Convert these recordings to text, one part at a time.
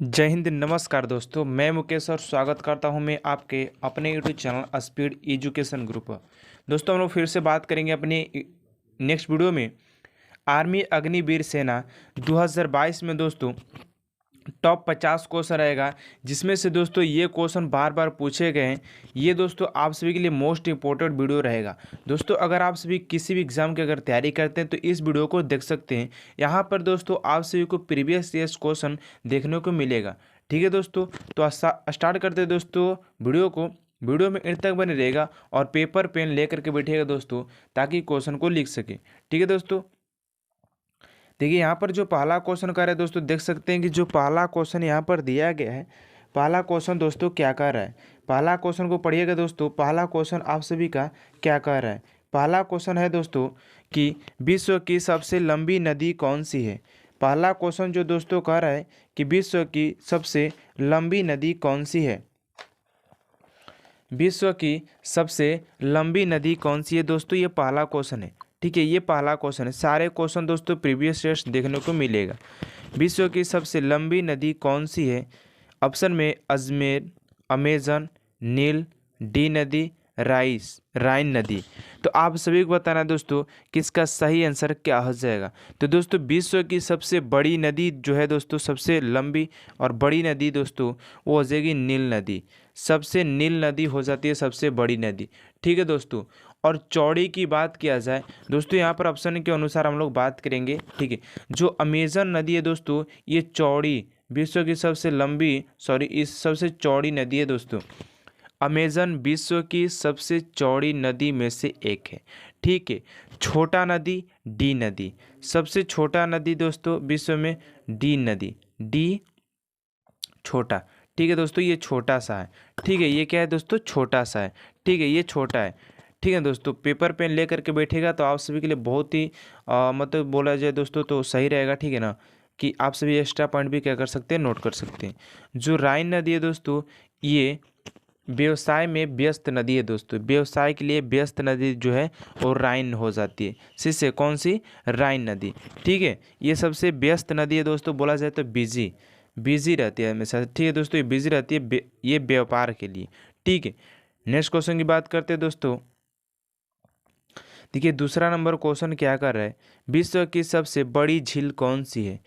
जय हिंद। नमस्कार दोस्तों, मैं मुकेश और स्वागत करता हूं मैं आपके अपने YouTube channel speed education group पर। दोस्तों, हम लोग फिर से बात करेंगे अपनी नेक्स्ट वीडियो में आर्मी अग्निवीर सेना 2022 में दोस्तों टॉप 50 क्वेश्चन रहेगा, जिसमें से दोस्तों ये क्वेश्चन बार बार पूछे गए हैं। ये दोस्तों आप सभी के लिए मोस्ट इंपॉर्टेंट वीडियो रहेगा। दोस्तों, अगर आप सभी किसी भी एग्जाम की अगर तैयारी करते हैं तो इस वीडियो को देख सकते हैं। यहाँ पर दोस्तों आप सभी को प्रीवियस ईयर्स क्वेश्चन देखने को मिलेगा। ठीक है दोस्तों, तो स्टार्ट करते हैं दोस्तों वीडियो को। वीडियो में अंत तक बने रहेगा और पेपर पेन लेकर के बैठिएगा दोस्तों, ताकि क्वेश्चन को लिख सके। ठीक है दोस्तों, देखिए यहाँ पर जो पहला क्वेश्चन कर रहे हैं दोस्तों, देख सकते हैं कि जो पहला क्वेश्चन यहाँ पर दिया गया है, पहला क्वेश्चन दोस्तों क्या कर रहा है। पहला क्वेश्चन को पढ़िएगा दोस्तों। पहला क्वेश्चन आप सभी का क्या कर रहा है। पहला क्वेश्चन है दोस्तों कि विश्व की सबसे लंबी नदी कौन सी है। पहला क्वेश्चन जो दोस्तों कह रहा है कि विश्व की सबसे लंबी नदी कौन सी है। विश्व की सबसे लंबी नदी कौन सी है दोस्तों, ये पहला क्वेश्चन है। ठीक है, ये पहला क्वेश्चन है। सारे क्वेश्चन दोस्तों प्रीवियस ईयर्स देखने को मिलेगा। विश्व की सबसे लंबी नदी कौन सी है। ऑप्शन में अजमेर, अमेजन, नील, डी नदी, राइन नदी। तो आप सभी को बताना है दोस्तों कि इसका सही आंसर क्या हो जाएगा। तो दोस्तों विश्व की सबसे बड़ी नदी जो है दोस्तों, सबसे लंबी और बड़ी नदी दोस्तों, वो हो जाएगी नील नदी। सबसे नील नदी हो जाती है सबसे बड़ी नदी। ठीक है दोस्तों, और चौड़ी की बात किया जाए दोस्तों, यहाँ पर ऑप्शन के अनुसार हम लोग बात करेंगे। ठीक है, जो अमेजन नदी है दोस्तों, ये चौड़ी विश्व की सबसे लंबी इस सबसे चौड़ी नदी है दोस्तों। अमेजन विश्व की सबसे चौड़ी नदी में से एक है। ठीक है, छोटा नदी डी नदी। सबसे छोटा नदी दोस्तों विश्व में डी नदी, डी छोटा। ठीक है दोस्तों, ये छोटा सा है। ठीक है, ये क्या है दोस्तों, छोटा सा है। ठीक है, ये छोटा है। ठीक है दोस्तों, पेपर पेन ले करके बैठेगा तो आप सभी के लिए बहुत ही मतलब बोला जाए दोस्तों तो सही रहेगा। ठीक है ना, कि आप सभी एक्स्ट्रा पॉइंट भी क्या कर सकते हैं, नोट कर सकते हैं। जो राइन नदी है दोस्तों, ये व्यवसाय में व्यस्त नदी है दोस्तों। व्यवसाय के लिए व्यस्त नदी जो है वो राइन हो जाती है। से कौन सी, राइन नदी। ठीक है, ये सबसे व्यस्त नदी है दोस्तों। बोला जाए तो बिजी रहती है हमेशा। ठीक है दोस्तों, ये बिजी रहती है, ये व्यापार के लिए। ठीक है, नेक्स्ट क्वेश्चन की बात करते हैं दोस्तों। देखिए दूसरा नंबर क्वेश्चन क्या कर रहा है, विश्व की सबसे बड़ी झील कौन सी है।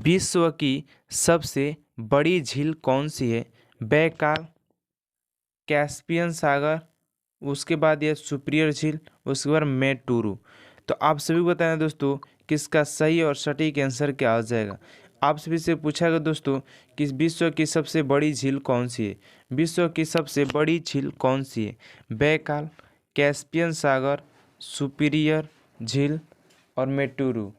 विश्व की सबसे बड़ी झील कौन सी है। बैकाल, कैस्पियन सागर, उसके बाद ये सुपीरियर झील, उसके बाद मेटुरु। तो आप सभी को बताना दोस्तों किसका सही और सटीक आंसर क्या आ जाएगा। आप सभी से पूछा गया दोस्तों कि विश्व की सबसे बड़ी झील कौन सी है। विश्व की सबसे बड़ी झील कौन सी है। बैकाल, कैस्पियन सागर, सुपीरियर झील और मेटुरु।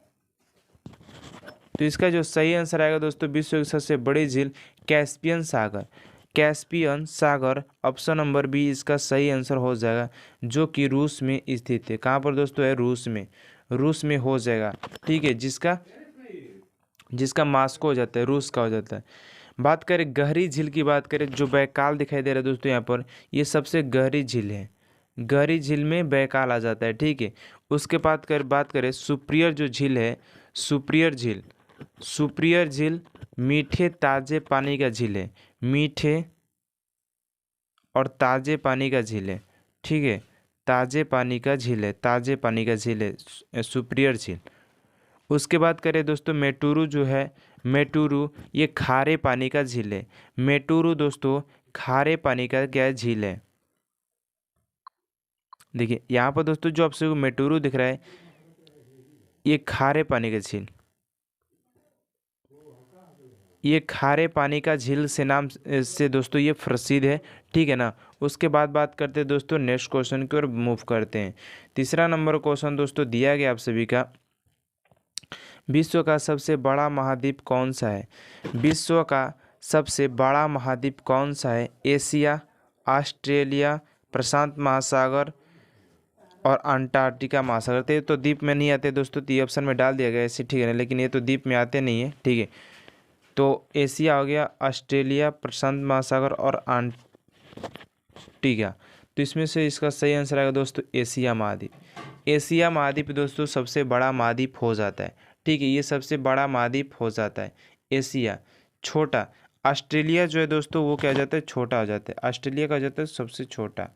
तो इसका जो सही आंसर आएगा दोस्तों, विश्व की सबसे बड़ी झील कैस्पियन सागर। कैस्पियन सागर ऑप्शन नंबर बी इसका सही आंसर हो जाएगा, जो कि रूस में स्थित है। कहाँ पर दोस्तों है, रूस में हो जाएगा। ठीक है, जिसका मास्को हो जाता है, रूस का हो जाता है। बात करें गहरी झील की, बात करें जो बैकाल दिखाई दे रहा है दोस्तों यहाँ पर, ये सबसे गहरी झील है। गहरी झील में बैकाल आ जाता है। ठीक है, उसके बाद बात करें सुपीरियर जो झील है, सुपीरियर झील मीठे ताजे पानी का झील है। मीठे और ताजे पानी का झील है। ठीक है, ताजे पानी का झील है सुपीरियर झील। उसके बाद करें दोस्तों मेटुरु जो है, मेटुरु ये खारे पानी का झील है। मेटुरु दोस्तों खारे पानी का क्या झील है। देखिए यहाँ पर दोस्तों जो आपसे मेटुरु दिख रहा है, ये खारे पानी का झील, ये खारे पानी का झील से नाम से दोस्तों ये प्रसिद्ध है। ठीक है ना। उसके बाद बात करते हैं दोस्तों नेक्स्ट क्वेश्चन की ओर मूव करते हैं। तीसरा नंबर क्वेश्चन दोस्तों दिया गया आप सभी का, विश्व का सबसे बड़ा महाद्वीप कौन सा है। विश्व का सबसे बड़ा महाद्वीप कौन सा है। एशिया, ऑस्ट्रेलिया, प्रशांत महासागर और अंटार्कटिका महासागर। तो द्वीप में नहीं आते दोस्तों, तो ये ऑप्शन में डाल दिया गया ऐसे। ठीक है ना, लेकिन ये तो द्वीप में आते नहीं है। ठीक है, तो एशिया हो गया, ऑस्ट्रेलिया, प्रशांत महासागर और अंटार्कटिका। तो इसमें से इसका सही आंसर आएगा दोस्तों एशिया महाद्वीप। एशिया महाद्वीप दोस्तों सबसे बड़ा महाद्वीप हो जाता है। ठीक है, ये सबसे बड़ा महाद्वीप हो जाता है। एशिया छोटा, ऑस्ट्रेलिया जो है दोस्तों वो क्या हो जाता है, छोटा हो जाता है। ऑस्ट्रेलिया का हो जाता है सबसे छोटा।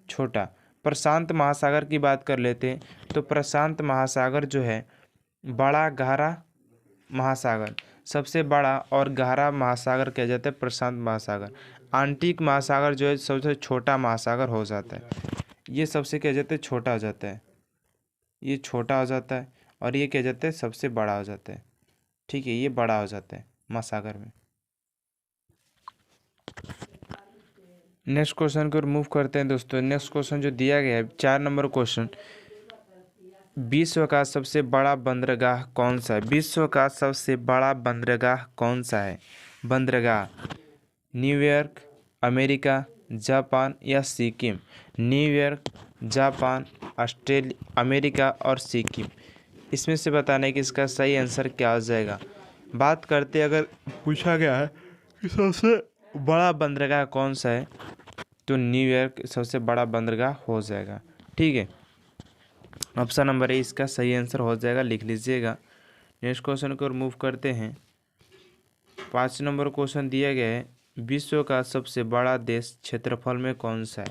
छोटा प्रशांत महासागर की बात कर लेते हैं तो प्रशांत महासागर जो है बड़ा गहरा महासागर, सबसे बड़ा और गहरा महासागर कहा जाता है प्रशांत महासागर। आर्कटिक महासागर जो है सबसे छोटा महासागर हो जाता है। ये सबसे क्या जाता है, छोटा हो जाता है। ये छोटा हो जाता है और ये क्या जाता है, सबसे बड़ा हो जाता है। ठीक है, ये बड़ा हो जाता है महासागर में। नेक्स्ट क्वेश्चन को रिमूव करते हैं दोस्तों। नेक्स्ट क्वेश्चन जो दिया गया है 4 नंबर क्वेश्चन, विश्व का सबसे बड़ा बंदरगाह कौन सा है? विश्व का सबसे बड़ा बंदरगाह कौन सा है? बंदरगाह न्यूयॉर्क, अमेरिका, जापान या Sikkim? New York, Japan, Australia, America और सिक्किम। इसमें से बताने कि इसका सही आंसर क्या हो जाएगा। बात करते अगर पूछा गया है कि सबसे बड़ा बंदरगाह कौन सा है तो न्यूयॉर्क सबसे बड़ा बंदरगाह हो जाएगा। ठीक है, ऑप्शन नंबर ए इसका सही आंसर हो जाएगा, लिख लीजिएगा। नेक्स्ट क्वेश्चन को रिमूव करते हैं। 5 नंबर क्वेश्चन दिया गया है, विश्व का सबसे बड़ा देश क्षेत्रफल में कौन सा है?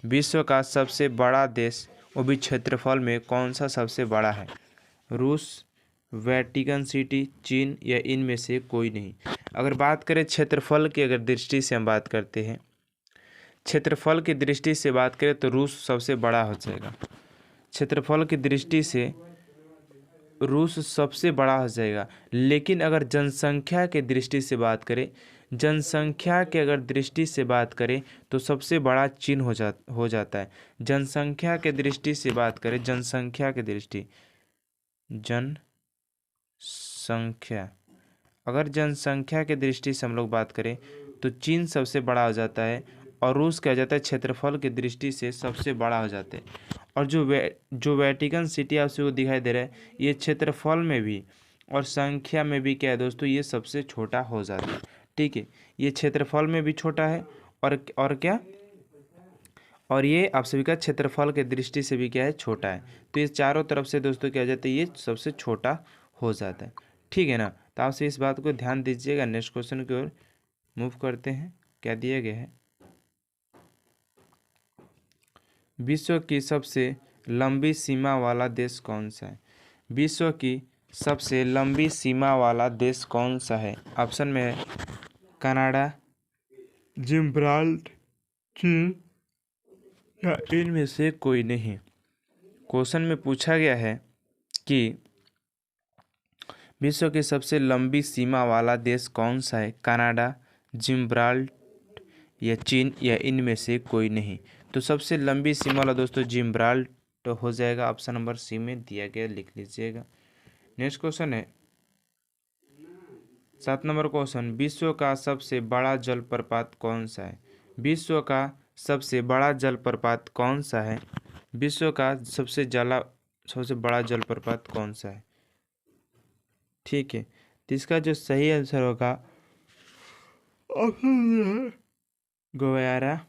विश्व का सबसे बड़ा देश वो भी क्षेत्रफल में कौन सा सबसे बड़ा है? रूस, वेटिकन सिटी, चीन या इनमें से कोई नहीं। अगर बात करें क्षेत्रफल की अगर दृष्टि से हम बात करते हैं, क्षेत्रफल की दृष्टि से बात करें तो रूस सबसे बड़ा हो जाएगा। क्षेत्रफल की दृष्टि से रूस सबसे बड़ा हो जाएगा। लेकिन अगर जनसंख्या के दृष्टि से बात करें, जनसंख्या के अगर दृष्टि से बात करें तो सबसे बड़ा चीन हो जाता है। जनसंख्या के दृष्टि से बात करें, जनसंख्या की दृष्टि, जनसंख्या, अगर जनसंख्या के दृष्टि से हम लोग बात करें तो चीन सबसे बड़ा हो जाता है और रूस क्या हो जाता है, क्षेत्रफल की दृष्टि से सबसे बड़ा हो जाते हैं। और जो वेटिकन सिटी आपको दिखाई दे रहा है, ये क्षेत्रफल में भी और संख्या में भी क्या है दोस्तों, ये सबसे छोटा हो जाता है। ठीक है, ये क्षेत्रफल में भी छोटा है और क्या, और ये आप सभी का क्षेत्रफल के दृष्टि से भी क्या है, छोटा है। तो ये चारों तरफ से दोस्तों क्या हो जाता है, ये सबसे छोटा हो जाता है। ठीक है ना, तो आपसे इस बात को ध्यान दीजिएगा। नेक्स्ट क्वेश्चन की ओर मूव करते हैं। क्या दिया गया है, विश्व की सबसे लंबी सीमा वाला देश कौन सा है? विश्व की सबसे लंबी सीमा वाला देश कौन सा है? ऑप्शन में है कनाडा, जिब्राल्टर, चीन या इनमें से कोई नहीं। क्वेश्चन में पूछा गया है कि विश्व की सबसे लंबी सीमा वाला देश कौन सा है? कनाडा, जिब्राल्टर या चीन या इनमें से कोई नहीं। तो सबसे लंबी सीमा वाला दोस्तों जिब्राल्टर हो जाएगा। ऑप्शन नंबर सी में दिया गया, लिख लीजिएगा। नेक्स्ट क्वेश्चन है 7 नंबर क्वेश्चन, विश्व का सबसे बड़ा जलप्रपात कौन सा है? विश्व का सबसे बड़ा जलप्रपात कौन सा है? विश्व का सबसे बड़ा जलप्रपात कौन सा है? ठीक है, तो इसका जो सही आंसर होगा गोयारा,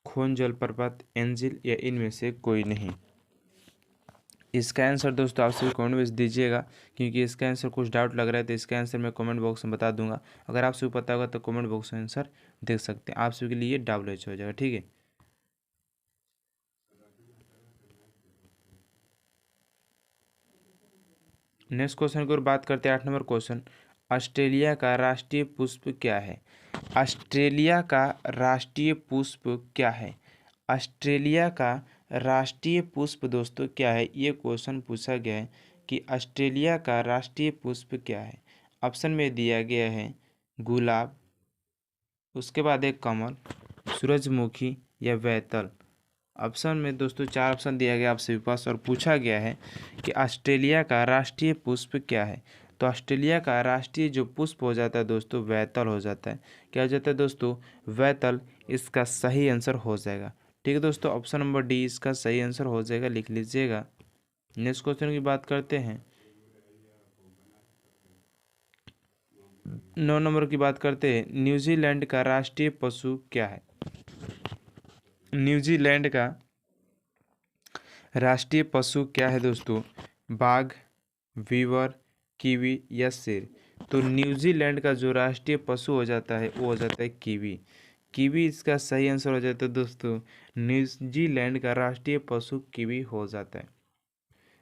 खून जलप्रपात, एंजिल या इनमें से कोई नहीं। इसका आंसर दोस्तों आप सभी कमेंट में दीजिएगा, क्योंकि इसका आंसर कुछ डाउट लग रहा है तो इसका आंसर मैं कमेंट बॉक्स में बता दूंगा। अगर आप सभी पता होगा तो कमेंट बॉक्स में आंसर देख सकते हैं। आप सभी के लिए WH हो जाएगा। ठीक है, नेक्स्ट क्वेश्चन की ओर बात करते हैं। 8 नंबर क्वेश्चन, ऑस्ट्रेलिया का राष्ट्रीय पुष्प क्या है? ऑस्ट्रेलिया का राष्ट्रीय पुष्प क्या है? ऑस्ट्रेलिया का राष्ट्रीय पुष्प दोस्तों क्या है? ये क्वेश्चन पूछा गया है कि ऑस्ट्रेलिया का राष्ट्रीय पुष्प क्या है। ऑप्शन में दिया गया है गुलाब, उसके बाद एक कमल, सूरजमुखी या बैतल। ऑप्शन में दोस्तों 4 ऑप्शन दिया गया आप सभी पास और पूछा गया है कि ऑस्ट्रेलिया का राष्ट्रीय पुष्प क्या है। तो ऑस्ट्रेलिया का राष्ट्रीय जो पुष्प हो जाता है दोस्तों बैतल हो जाता है। क्या हो जाता है दोस्तों, बैतल इसका सही आंसर हो जाएगा। ठीक है दोस्तों, ऑप्शन नंबर डी इसका सही आंसर हो जाएगा, लिख लीजिएगा। नेक्स्ट क्वेश्चन की बात करते हैं। 9 नंबर की बात करते हैं, न्यूजीलैंड का राष्ट्रीय पशु क्या है? न्यूजीलैंड का राष्ट्रीय पशु क्या है दोस्तों? बाघ, वीवर, कीवी या शेर? तो न्यूजीलैंड का जो राष्ट्रीय पशु हो जाता है वो हो जाता है कीवी। कीवी इसका सही आंसर हो जाता है दोस्तों। न्यूजीलैंड का राष्ट्रीय पशु कीवी हो जाता है।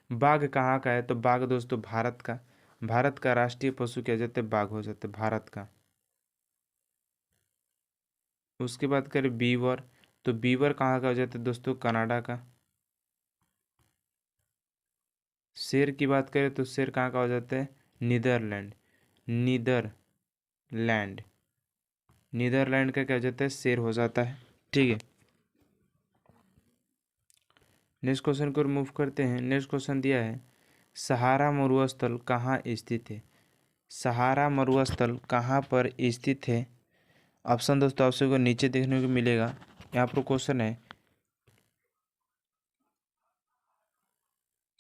बाघ कहाँ का है? तो बाघ दोस्तों भारत का, भारत का राष्ट्रीय पशु क्या हो जाता है? बाघ हो जाता है भारत का। उसके बाद करें बीवर, तो बीवर कहाँ का हो जाता है दोस्तों? कनाडा का। शेर की बात करें तो शेर कहाँ का हो जाता है? नीदरलैंड। नीदरलैंड, नीदरलैंड का क्या हो जाता है? शेर हो जाता है। ठीक है, नेक्स्ट क्वेश्चन को रिमूव करते हैं। नेक्स्ट क्वेश्चन दिया है सहारा मरुस्थल कहाँ स्थित है? सहारा मरुस्थल कहाँ पर स्थित है? ऑप्शन दोस्तों आपको नीचे देखने को मिलेगा। यहाँ पर क्वेश्चन है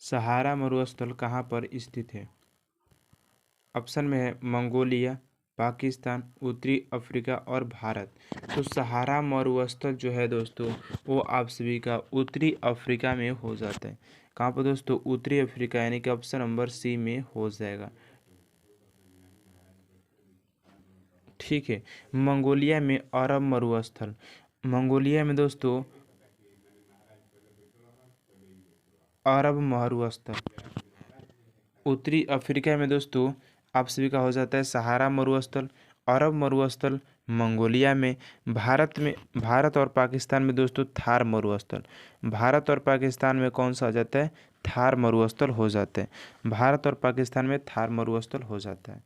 सहारा मरुस्थल कहाँ पर स्थित है? ऑप्शन में है मंगोलिया, पाकिस्तान, उत्तरी अफ्रीका और भारत। तो सहारा मरुस्थल जो है दोस्तों वो आप सभी का उत्तरी अफ्रीका में हो जाता है। कहाँ पर दोस्तों? उत्तरी अफ्रीका, यानी कि ऑप्शन नंबर सी में हो जाएगा। ठीक है, मंगोलिया में अरब मरुस्थल, मंगोलिया में दोस्तों अरब मरुस्थल। उत्तरी अफ्रीका में दोस्तों आप सभी का हो जाता है सहारा मरुस्थल। अरब मरुस्थल मंगोलिया में। भारत और पाकिस्तान में दोस्तों थार मरुस्थल। भारत और पाकिस्तान में कौन सा हो जाता है? थार मरुस्थल हो जाता है। भारत और पाकिस्तान में थार मरुस्थल हो जाता है।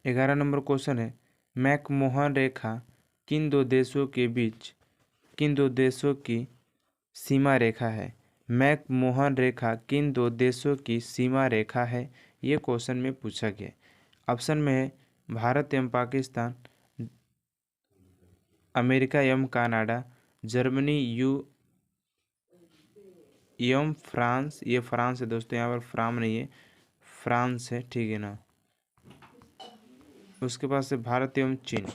ग्यारह नंबर क्वेश्चन है मैकमोहन रेखा किन दो देशों के बीच, किन दो देशों की सीमा रेखा है? मैकमोहन रेखा किन दो देशों की सीमा रेखा है? ये क्वेश्चन में पूछा गया। ऑप्शन में है भारत एवं पाकिस्तान, अमेरिका एवं कनाडा, जर्मनी यू एवं फ्रांस। ये फ्रांस है दोस्तों, यहाँ पर फ्राम नहीं है, फ्रांस है। ठीक है ना। उसके पास से भारत एवं चीन।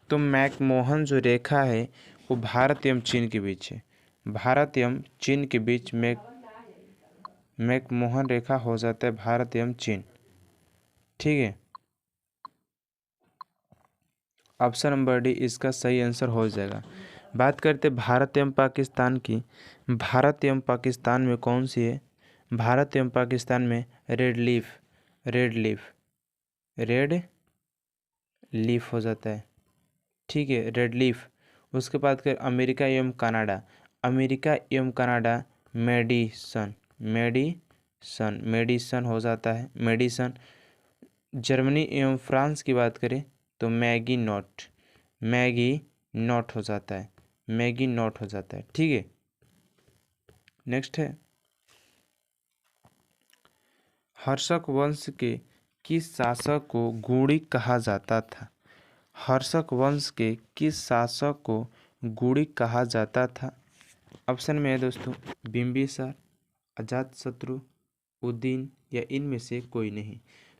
तो मैकमोहन जो रेखा है वो भारत एवं चीन के बीच है। भारत एवं चीन के बीच मैकमोहन रेखा हो जाता है भारत एवं चीन। ठीक है, ऑप्शन नंबर डी इसका सही आंसर हो जाएगा। बात करते भारत एवं पाकिस्तान की। भारत एवं पाकिस्तान में कौन सी है? भारत एवं पाकिस्तान में red leaf, red leaf, red leaf हो जाता है। ठीक है, रेड लीफ। उसके बाद कर अमेरिका एवं कनाडा, अमेरिका एवं कनाडा मेडिसन, मेडिसन, मेडिसन हो जाता है, मेडिसन। जर्मनी एवं फ्रांस की बात करें तो मैगी नॉट, मैगी नॉट हो जाता है, मैगी नॉट हो जाता है। ठीक है, नेक्स्ट है हर्षक वंश के किस शासक को गुणी कहा जाता था? हर्षक वंश के किस शासक को गुणी कहा जाता था? ऑप्शन में है दोस्तों बिंबिसार, अजातशत्रु, उदयन या इनमें से कोई नहीं।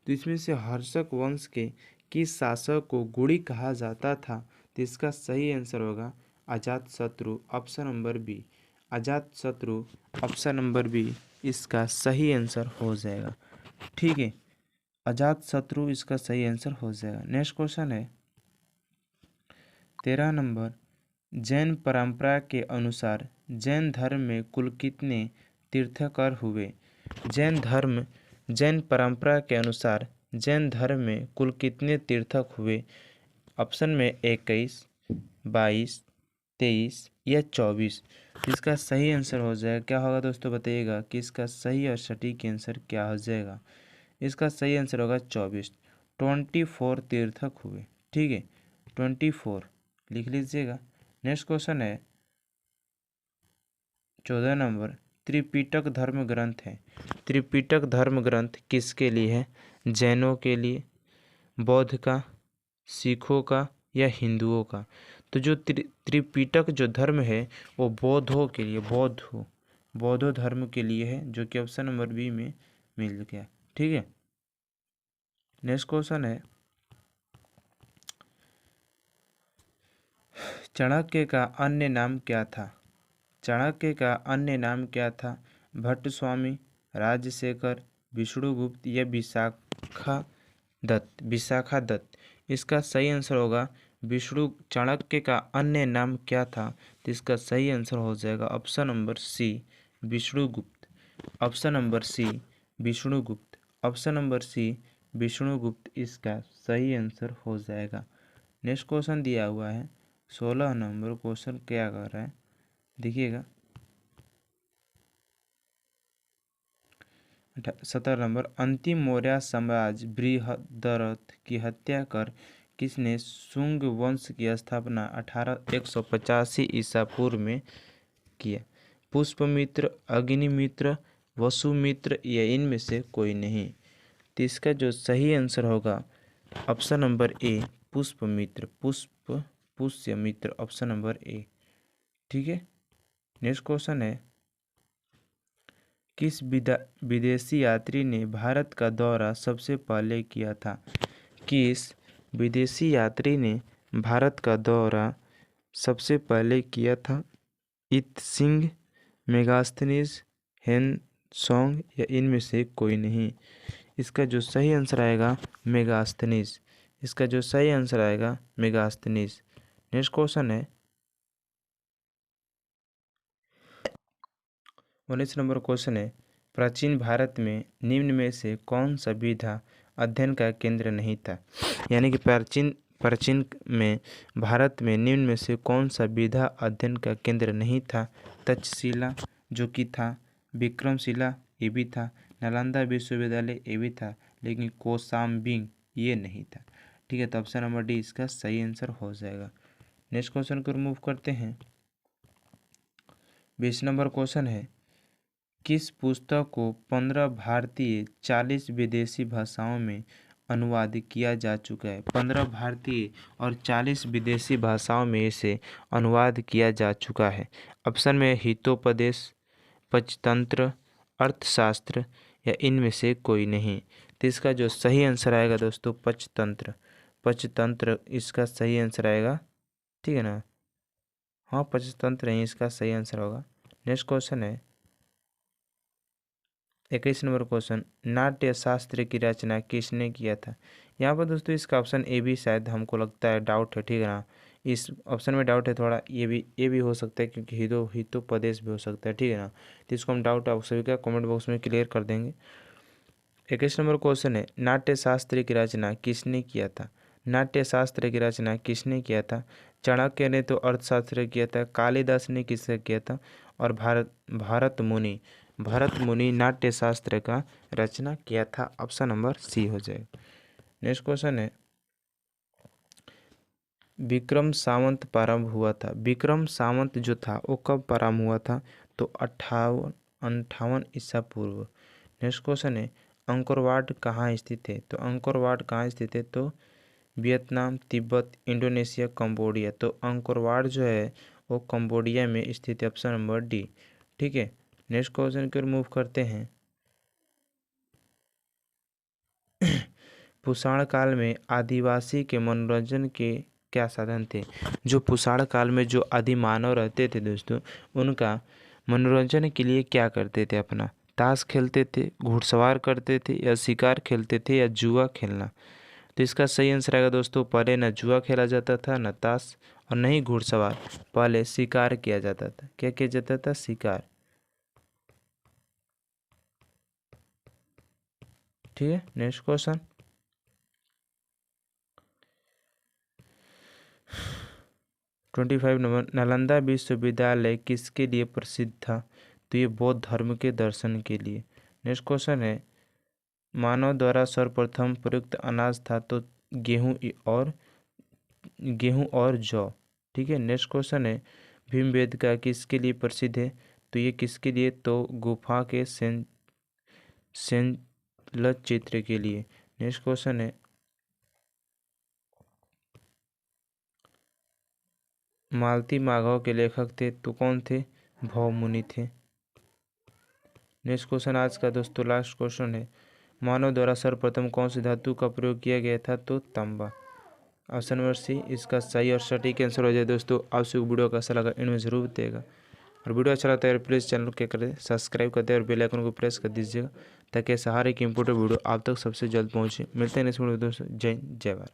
तो इसमें से हर्षक वंश के किस शासक को गुणी कहा जाता था? तो इसका सही आंसर होगा Ajatashatru, option number B. Ajatashatru, option number B इसका सही आंसर हो जाएगा। ठीक है, अजातशत्रु इसका सही आंसर हो जाएगा। नेक्स्ट क्वेश्चन है 13 नंबर जैन परंपरा के अनुसार जैन धर्म में कुल कितने तीर्थंकर हुए? जैन परंपरा के अनुसार जैन धर्म में कुल कितने तीर्थक हुए? ऑप्शन में 21, 22, 23 या 24। इसका सही आंसर हो जाएगा क्या होगा दोस्तों? बताइएगा कि इसका सही और सटीक आंसर क्या हो जाएगा। इसका सही आंसर होगा 24, 24 तीर्थक हुए। ठीक है, 24 लिख लीजिएगा। नेक्स्ट क्वेश्चन है 14 नंबर त्रिपिटक धर्म ग्रंथ है। त्रिपिटक धर्म ग्रंथ किसके लिए है? जैनों के लिए, बौद्ध का, सिखों का या हिंदुओं का? तो जो त्रिपिटक जो धर्म है वो बौद्धों के लिए, बौद्ध धर्म के लिए है, जो कि ऑप्शन नंबर बी में मिल गया। ठीक है, नेक्स्ट क्वेश्चन है चाणक्य का अन्य नाम क्या था? चाणक्य का अन्य नाम क्या था? भट्ट स्वामी, राजशेखर, विष्णुगुप्त या विशाखा दत्त। इसका सही आंसर होगा विष्णु। चाणक्य का अन्य नाम क्या था? तो इसका सही आंसर हो जाएगा option number C, Vishnugupta. Option number C, Vishnugupta. Option number C, Vishnugupta इसका सही आंसर हो जाएगा। नेक्स्ट क्वेश्चन दिया हुआ है 16 नंबर क्वेश्चन क्या कर रहा है देखिएगा। 17 नंबर, अंतिम मौर्य साम्राज्य बृहद्रथ की हत्या कर किसने शुंग वंश की स्थापना 185 ईसा पूर्व में किया? पुष्पमित्र, अग्निमित्र, वसुमित्र या इनमें से कोई नहीं। तो इसका जो सही आंसर होगा option number A, Pushpamitra. Pushyamitra, option number A. ठीक है। नेक्स्ट क्वेश्चन है, किस विदेशी यात्री ने भारत का दौरा सबसे पहले किया था? किस विदेशी यात्री ने भारत का दौरा सबसे पहले किया था? इत सिंह, मेगास्थनीज, हेनसोंग या इनमें से कोई नहीं। इसका जो सही आंसर आएगा मेगास्थनीज। इसका जो सही आंसर आएगा मेगास्थनीज। नेक्स्ट क्वेश्चन है 19 नंबर क्वेश्चन है, प्राचीन भारत में निम्न में से कौन सा विधा अध्ययन का केंद्र नहीं था? यानी कि प्राचीन में भारत में निम्न में से कौन सा विधा अध्ययन का केंद्र नहीं था? तक्षशिला जो कि था, विक्रमशिला ये भी था, नालंदा विश्वविद्यालय ये भी था, लेकिन कौशाम्बी ये नहीं था। ठीक है, तो ऑप्शन नंबर डी इसका सही आंसर हो जाएगा। नेक्स्ट क्वेश्चन को रिमूव करते हैं। 20 नंबर क्वेश्चन है, किस पुस्तक को 15 भारतीय 40 विदेशी भाषाओं में अनुवाद किया जा चुका है? 15 भारतीय और 40 विदेशी भाषाओं में इसे अनुवाद किया जा चुका है। ऑप्शन में हितोपदेश, पंचतंत्र, अर्थशास्त्र या इनमें से कोई नहीं। तो इसका जो सही आंसर आएगा दोस्तों पंचतंत्र। पंचतंत्र इसका सही आंसर आएगा। ठीक है ना? हाँ, पंचतंत्र ही इसका सही आंसर होगा। नेक्स्ट क्वेश्चन है 21 नंबर क्वेश्चन, नाट्य शास्त्र की रचना किसने किया था? यहाँ पर दोस्तों इसका ऑप्शन ए भी शायद हमको लगता है डाउट है। ठीक है ना? इस ऑप्शन में डाउट है थोड़ा, ये भी हो सकता है क्योंकि हितोपदेश भी हो सकता है। ठीक है ना? तो इसको हम डाउट आप सभी का कमेंट बॉक्स में क्लियर कर देंगे। 21 नंबर क्वेश्चन है, नाट्य शास्त्र की रचना किसने किया था? नाट्य शास्त्र की रचना किसने किया था? चाणक्य ने तो अर्थशास्त्र किया था, कालिदास ने किससे किया था, और भरत मुनि नाट्य शास्त्र का रचना किया था। ऑप्शन नंबर सी हो जाएगा। नेक्स्ट क्वेश्चन है, विक्रम संवत प्रारंभ हुआ था। विक्रम संवत जो था वो कब प्रारंभ हुआ था? तो 58 ईसा पूर्व। नेक्स्ट क्वेश्चन है, अंकोर वाट कहाँ स्थित है? तो अंकोर वाट कहाँ स्थित है? तो वियतनाम, तिब्बत, इंडोनेशिया, कंबोडिया। तो अंकोर वाट जो है वो कंबोडिया में स्थित है। Option number D. ठीक है। नेक्स्ट क्वेश्चन को रिमूव करते हैं। पुषाण काल में आदिवासी के मनोरंजन के क्या साधन थे? जो पुषाण काल में जो आदि मानव रहते थे दोस्तों, उनका मनोरंजन के लिए क्या करते थे? अपना ताश खेलते थे, घुड़सवार करते थे, या शिकार खेलते थे, या जुआ खेलना। तो इसका सही आंसर आएगा दोस्तों, पहले न जुआ खेला जाता था, न ताश, और न ही घुड़सवार। पहले शिकार किया जाता था। क्या किया जाता था? शिकार। ठीक है। नेक्स्ट क्वेश्चन 25 नंबर, नालंदा विश्वविद्यालय किसके लिए प्रसिद्ध था? तो ये बौद्ध धर्म के दर्शन के लिए। नेक्स्ट क्वेश्चन है, मानव द्वारा सर्वप्रथम प्रयुक्त अनाज था? तो गेहूं और जौ। ठीक है। नेक्स्ट क्वेश्चन है, भीमबेटका किसके लिए प्रसिद्ध है? तो ये किसके लिए? तो गुफा के चित्र के लिए। नेक्स्ट क्वेश्चन है, मालती माघव के लेखक थे तो कौन थे? भौमुनि थे। नेक्स्ट क्वेश्चन आज का दोस्तों लास्ट क्वेश्चन है, मानव द्वारा सर्वप्रथम कौन सी धातु का प्रयोग किया गया था? तो तांबा। ऑप्शन नंबर सी इसका सही और सटीक आंसर हो जाए। दोस्तों आपसे वीडियो कैसा लगा इनमें ज़रूर बताइएगा। और वीडियो अच्छा लगता है प्लीज़ चैनल को क्या करें सब्सक्राइब कर दें और बेल आइकन को प्रेस कर दीजिएगा ताकि ऐसा हर एक इंपॉर्टेंट वीडियो आप तक सबसे जल्द पहुँचे। मिलते हैं नेक्स्ट वीडियो दोस्तों। जय हिंद जय भारत।